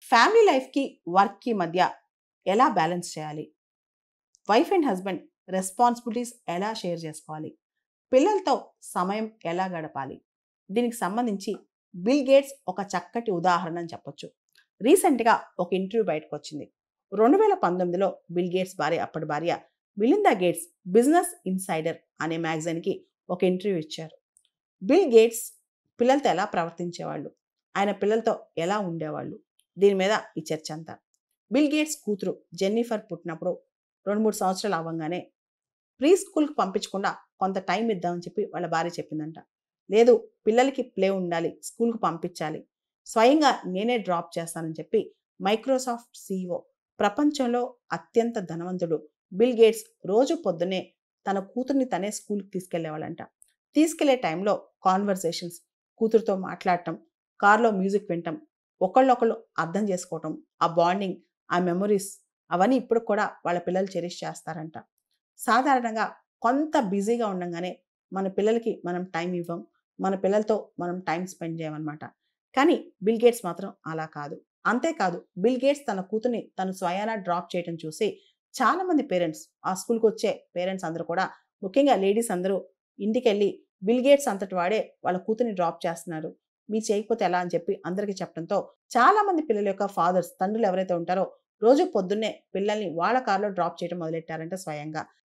Family లైఫ్‌కి, వర్క్‌కి మధ్య ఎలా బ్యాలెన్స్ చేయాలి? వైఫ్ అండ్ హస్బెండ్ రెస్పాన్సిబిలిటీస్ ఎలా షేర్ చేసుకోవాలి? పిల్లలతో సమయం ఎలా గడపాలి? దీనికి సంబంధించి బిల్ గేట్స్ ఒక చక్కటి ఉదాహరణ అని చెప్పొచ్చు. రీసెంట్‌గా ఒక ఇంటర్వ్యూ బయటకొచ్చింది. 2019లో బిల్ గేట్స్ భార్య, అప్పటి భార్య మిలిందా గేట్స్ బిజినెస్ ఇన్సైడర్ అనే మ్యాగజైన్‌కి ఒక ఇంటర్వ్యూ ఇచ్చారు. బిల్ గేట్స్ పిల్లలతో ఎలా ప్రవర్తించేవాళ్ళు? ఆయన పిల్లలతో ఎలా ఉండేవాళ్ళు? దీని మీద ఈ చర్చ అంతా. బిల్ గేట్స్ కూతురు జెన్నిఫర్ పుట్టినప్పుడు 2, 3 సంవత్సరాలు అవ్వంగానే ప్రీ స్కూల్‌కి పంపించకుండా కొంత టైం ఇద్దామని చెప్పి వాళ్ళ భార్య చెప్పిందంట. లేదు, పిల్లలకి ప్లే ఉండాలి, స్కూల్‌కి పంపించాలి. స్వయంగా నేనే డ్రాప్ చేస్తానని చెప్పి మైక్రోసాఫ్ట్ సీఈఓ, ప్రపంచంలో అత్యంత ధనవంతుడు బిల్ గేట్స్ రోజు పొద్దున్నే తన కూతుర్ని తనే స్కూల్‌కి తీసుకెళ్ళేవాళ్ళంట. తీసుకెళ్ళే టైంలో కాన్వర్సేషన్స్, కూతురుతో మాట్లాడటం, కార్‌లో మ్యూజిక్ వినటం, ఒకళ్ళనొకళ్ళు అర్థం చేసుకోవటం, ఆ బాండింగ్, ఆ మెమోరీస్ అవన్నీ ఇప్పటికి కూడా వాళ్ళ పిల్లలు చెరిష్ చేస్తారంట. సాధారణంగా కొంత బిజీగా ఉండంగానే మన పిల్లలకి మనం టైం ఇవ్వం. మన పిల్లలతో మనం టైం స్పెండ్ చేయమనమాట. కానీ బిల్ గేట్స్ మాత్రం అలా కాదు. అంతేకాదు, బిల్ గేట్స్ తన కూతుర్ని తను స్వయానా డ్రాప్ చేయటం చూసి చాలామంది పేరెంట్స్, ఆ స్కూల్‌కొచ్చే పేరెంట్స్ అందరూ కూడా, ముఖ్యంగా లేడీస్ అందరూ ఇంటికెళ్ళి బిల్ గేట్స్ అంతటి వాడే వాళ్ళ కూతుర్ని డ్రాప్ చేస్తున్నారు, మీరు చేయకపోతే ఎలా అని చెప్పి అందరికీ చెప్పడంతో చాలామంది పిల్లల యొక్క ఫాదర్స్, తండ్రులు ఎవరైతే ఉంటారో రోజు పొద్దున్నే పిల్లల్ని వాళ్ళ కార్‌లో డ్రాప్ చేయడం మొదలెట్టారంట స్వయంగా.